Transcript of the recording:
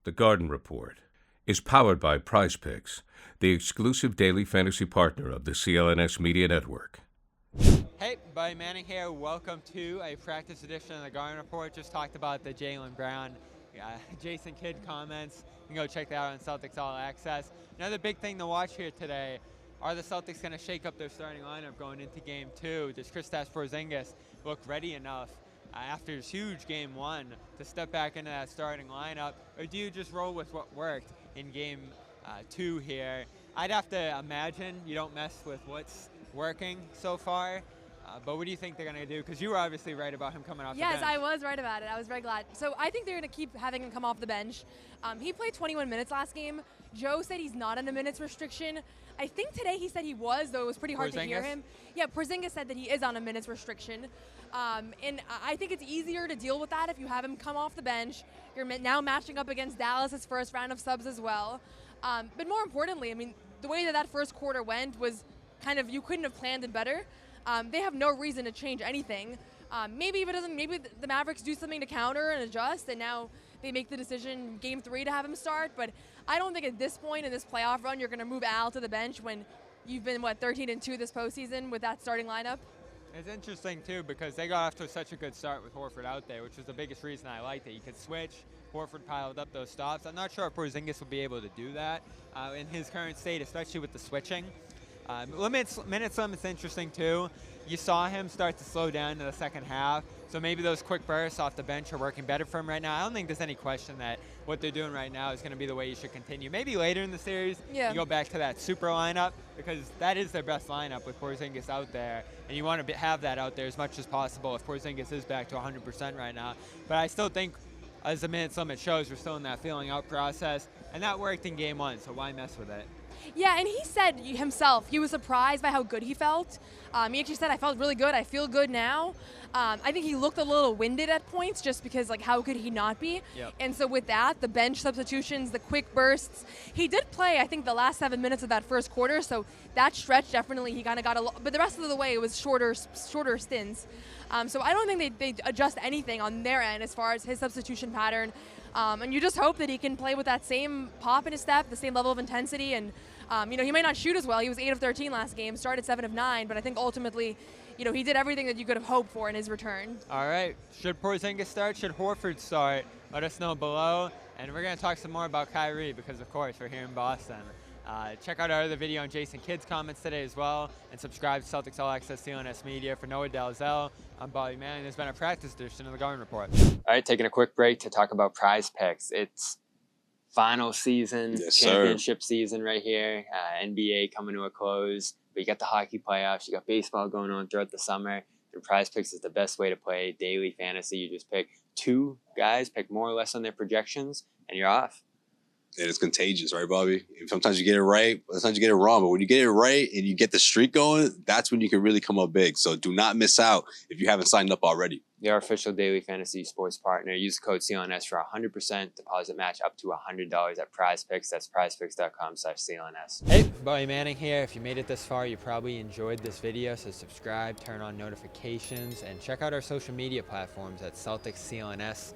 The Garden Report is powered by Prize Picks, the exclusive daily fantasy partner of the CLNS Media Network. Hey, Buddy Manning here. Welcome to a practice edition of the Garden Report. Just talked about the Jaylen Brown, Jason Kidd comments. You can go check that out on Celtics All Access. Another big thing to watch here today, are the Celtics going to shake up their starting lineup going into Game 2? Does Kristaps Porzingis look ready enough after his huge Game 1 to step back into that starting lineup? Or do you just roll with what worked in Game 2 here? I'd have to imagine you don't mess with what's working so far. But what do you think they're going to do? Because you were obviously right about him coming off the bench. Yes, I was right about it. I was very glad. So I think they're going to keep having him come off the bench. He played 21 minutes last game. Joe said he's not on a minutes restriction. I think today he said he was, though it was pretty hard to hear him. Yeah, Porzingis said that he is on a minutes restriction. And I think it's easier to deal with that if you have him come off the bench. You're now matching up against Dallas' first round of subs as well. But more importantly, I mean, the way that first quarter went was kind of, you couldn't have planned it better. They have no reason to change anything. Maybe the Mavericks do something to counter and adjust, and now they make the decision Game 3 to have him start. But I don't think at this point in this playoff run you're going to move Al to the bench when you've been, 13-2 this postseason with that starting lineup. It's interesting, too, because they got off to such a good start with Horford out there, which was the biggest reason I liked it. You could switch. Horford piled up those stops. I'm not sure if Porzingis will be able to do that in his current state, especially with the switching. Minutes limit's interesting too. You saw him start to slow down in the second half, so maybe those quick bursts off the bench are working better for him right now. I don't think there's any question that what they're doing right now is going to be the way you should continue. Maybe later in the series, you go back to that super lineup, because that is their best lineup with Porzingis out there, and you want to have that out there as much as possible if Porzingis is back to 100% right now. But I still think, as the minutes limit shows, we're still in that feeling out process, and that worked in Game 1, so why mess with it? Yeah, and he said himself he was surprised by how good he felt. He actually said, I felt really good. I feel good now. I think he looked a little winded at points just because, how could he not be? Yep. And so with that, the bench substitutions, the quick bursts, he did play, I think, the last 7 minutes of that first quarter. So that stretch, definitely, he kind of got but the rest of the way, it was shorter stints. So I don't think they adjust anything on their end as far as his substitution pattern. And you just hope that he can play with that same pop in his step, the same level of intensity. And, he might not shoot as well. He was 8 of 13 last game, started 7 of 9. But I think ultimately, he did everything that you could have hoped for in his return. All right. Should Porzingis start? Should Horford start? Let us know below. And we're going to talk some more about Kyrie because, of course, we're here in Boston. Check out our other video on Jason Kidd's comments today as well. And subscribe to Celtics All Access CLNS Media. For Noah Dalzell, I'm Bobby Manning. There's been a practice edition of the Garden Report. All right, taking a quick break to talk about Prize Picks. It's final season, championship season right here. NBA coming to a close. But you got the hockey playoffs. You got baseball going on throughout the summer. And Prize Picks is the best way to play daily fantasy. You just pick 2 guys, pick more or less on their projections, and you're off. And it's contagious, right, Bobby? Sometimes you get it right, sometimes you get it wrong. But when you get it right and you get the streak going, that's when you can really come up big. So do not miss out if you haven't signed up already. Your official daily fantasy sports partner. Use the code CLNS for 100% deposit match up to $100 at Prize Picks. That's prizepicks.com/CLNS. Hey, Bobby Manning here. If you made it this far, you probably enjoyed this video. So subscribe, turn on notifications, and check out our social media platforms at Celtics CLNS